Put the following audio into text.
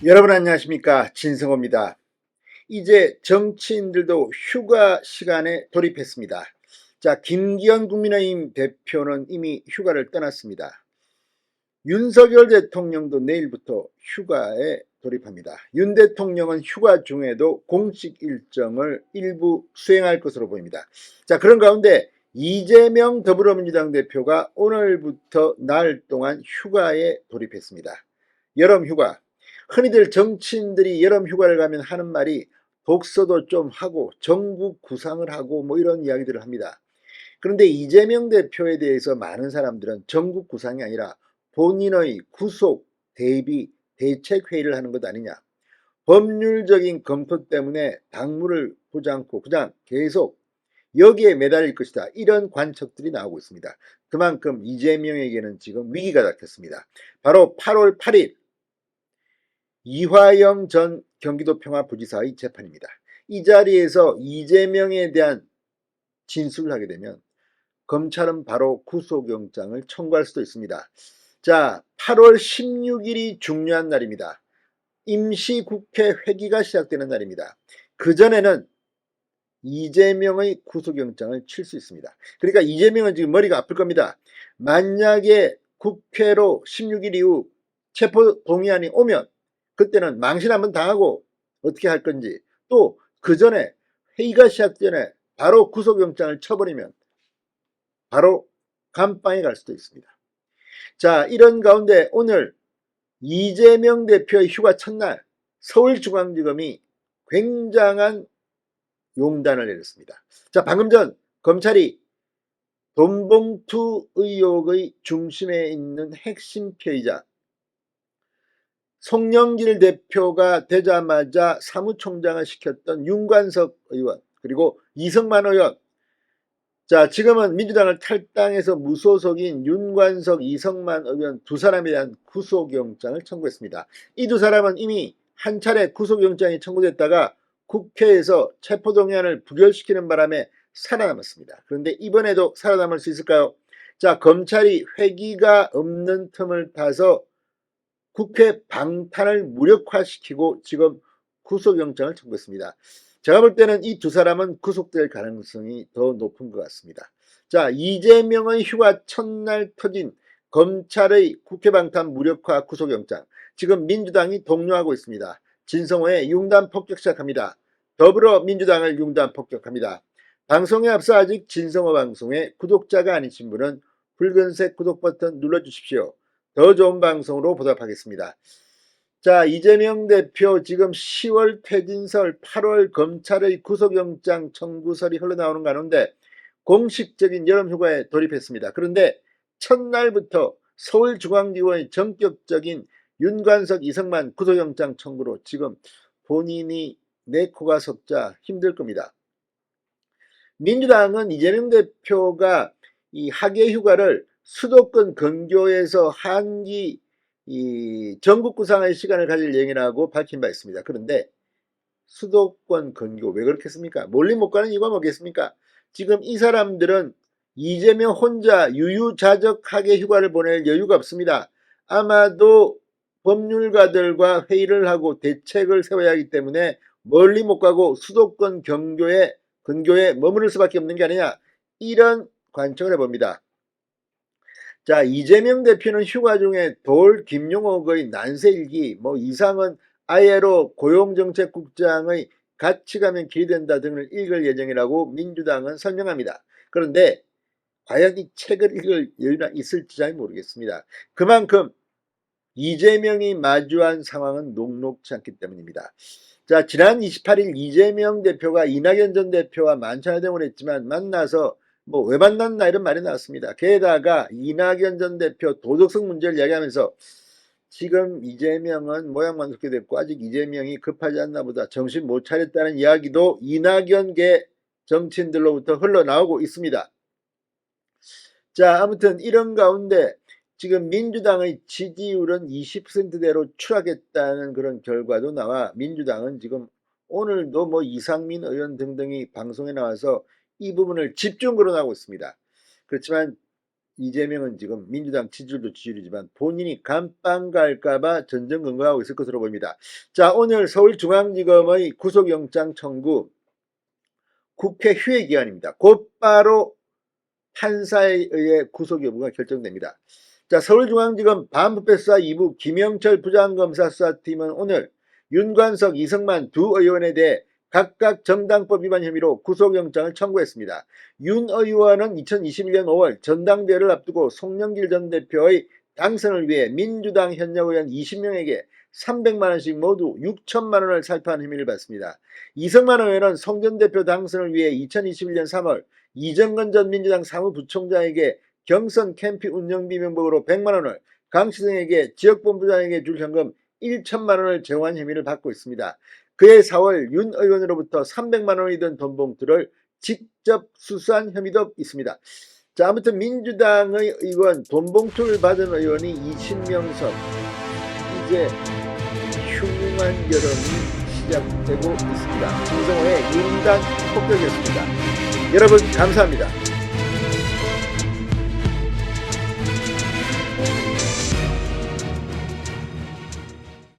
여러분 안녕하십니까, 진성호입니다. 이제 정치인들도 휴가 시간에 돌입했습니다. 자, 김기현 국민의힘 대표는 이미 휴가를 떠났습니다. 윤석열 대통령도 내일부터 휴가에 돌입합니다. 윤 대통령은 휴가 중에도 공식 일정을 일부 수행할 것으로 보입니다. 자, 그런 가운데 이재명 더불어민주당 대표가 오늘부터 나흘 동안 휴가에 돌입했습니다. 여름 휴가. 흔히들 정치인들이 여름 휴가를 가면 하는 말이 독서도 좀 하고 전국 구상을 하고 뭐 이런 이야기들을 합니다. 그런데 이재명 대표에 대해서 많은 사람들은 전국 구상이 아니라 본인의 구속 대비 대책회의를 하는 것 아니냐, 법률적인 검토 때문에 당무를 보지 않고 그냥 계속 여기에 매달릴 것이다, 이런 관측들이 나오고 있습니다. 그만큼 이재명에게는 지금 위기가 닥쳤습니다. 바로 8월 8일 이화영 전 경기도평화부지사의 재판입니다. 이 자리에서 이재명에 대한 진술을 하게 되면 검찰은 바로 구속영장을 청구할 수도 있습니다. 자, 8월 16일이 중요한 날입니다. 임시국회 회기가 시작되는 날입니다. 그전에는 이재명의 구속영장을 칠 수 있습니다. 그러니까 이재명은 지금 머리가 아플 겁니다. 만약에 국회로 16일 이후 체포동의안이 오면 그때는 망신 한번 당하고 어떻게 할 건지, 또 그 전에 회의가 시작 전에 바로 구속영장을 쳐버리면 바로 감방에 갈 수도 있습니다. 자, 이런 가운데 오늘 이재명 대표의 휴가 첫날 서울중앙지검이 굉장한 용단을 내렸습니다. 자, 방금 전 검찰이 돈봉투 의혹의 중심에 있는 핵심 피의자 송영길 대표가 되자마자 사무총장을 시켰던 윤관석 의원, 그리고 이성만 의원, 자, 지금은 민주당을 탈당해서 무소속인 윤관석, 이성만 의원 두 사람에 대한 구속영장을 청구했습니다. 이 두 사람은 이미 한 차례 구속영장이 청구됐다가 국회에서 체포동의안을 부결시키는 바람에 살아남았습니다. 그런데 이번에도 살아남을 수 있을까요? 자, 검찰이 회기가 없는 틈을 타서 국회 방탄을 무력화시키고 지금 구속영장을 청구했습니다. 제가 볼 때는 이 두 사람은 구속될 가능성이 더 높은 것 같습니다. 자, 이재명의 휴가 첫날 터진 검찰의 국회 방탄 무력화 구속영장, 지금 민주당이 독려하고 있습니다. 진성호의 융단 폭격 시작합니다. 더불어민주당을 융단 폭격합니다. 방송에 앞서 아직 진성호 방송의 구독자가 아니신 분은 붉은색 구독 버튼 눌러주십시오. 더 좋은 방송으로 보답하겠습니다. 자, 이재명 대표 지금 10월 퇴진설, 8월 검찰의 구속영장 청구설이 흘러나오는 가운데 공식적인 여름휴가에 돌입했습니다. 그런데 첫날부터 서울중앙지검의 전격적인 윤관석, 이성만 구속영장 청구로 지금 본인이 내 코가 석자 힘들 겁니다. 민주당은 이재명 대표가 이 학예휴가를 수도권 근교에서 한기 전국 구상의 시간을 가질 예정이라고 밝힌 바 있습니다. 그런데 수도권 근교 왜 그렇겠습니까? 멀리 못 가는 이유가 뭐겠습니까? 지금 이 사람들은 이재명 혼자 유유자적 학예휴가를 보낼 여유가 없습니다. 아마도 법률가들과 회의를 하고 대책을 세워야 하기 때문에 멀리 못 가고 수도권 근교에 머무를 수밖에 없는 게 아니냐, 이런 관측을 해봅니다. 자, 이재명 대표는 휴가 중에 돌 김용옥의 난세일기, 이상은 아예로 고용정책국장의 같이 가면 길이 된다 등을 읽을 예정이라고 민주당은 설명합니다. 그런데 과연 이 책을 읽을 여유가 있을지 잘 모르겠습니다. 그만큼 이재명이 마주한 상황은 녹록지 않기 때문입니다. 자, 지난 28일 이재명 대표가 이낙연 전 대표와 만찬회동을 했지만 만나서 왜 만났나 이런 말이 나왔습니다. 게다가 이낙연 전 대표 도덕성 문제를 이야기하면서 지금 이재명은 모양만 그렇게 됐고 아직 이재명이 급하지 않나 보다, 정신 못 차렸다는 이야기도 이낙연계 정치인들로부터 흘러나오고 있습니다. 자, 아무튼 이런 가운데 지금 민주당의 지지율은 20%대로 추락했다는 그런 결과도 나와 민주당은 지금 오늘도 이상민 의원 등등이 방송에 나와서 이 부분을 집중 거론하고 있습니다. 그렇지만 이재명은 지금 민주당 지지율도 지지율이지만 본인이 감빵 갈까봐 전전긍긍하고 있을 것으로 보입니다. 자, 오늘 서울중앙지검의 구속영장 청구 국회 휴회 기한입니다. 곧바로 판사에 의해 구속 여부가 결정됩니다. 자, 서울중앙지검 반부패수사 2부 김영철 부장검사 수사팀은 오늘 윤관석, 이승만 두 의원에 대해 각각 정당법 위반 혐의로 구속영장을 청구했습니다. 윤 의원은 2021년 5월 전당대회를 앞두고 송영길 전 대표의 당선을 위해 민주당 현역 의원 20명에게 300만원씩 모두 6천만원을 살포한 혐의를 받습니다. 이승만 의원은 송 전 대표 당선을 위해 2021년 3월 이정건 전 민주당 사무부총장에게 경선 캠프 운영비 명목으로 100만원을, 강시성에게 지역본부장에게 줄 현금 1천만원을 제공한 혐의를 받고 있습니다. 그해 4월 윤 의원으로부터 300만원이 든 돈봉투를 직접 수수한 혐의도 있습니다. 자, 아무튼 민주당의 의원, 돈봉투를 받은 의원이 20명선, 이제 흉흉한 여론이 시작되고 있습니다. 김성호의 윤단 폭격이었습니다. 여러분 감사합니다.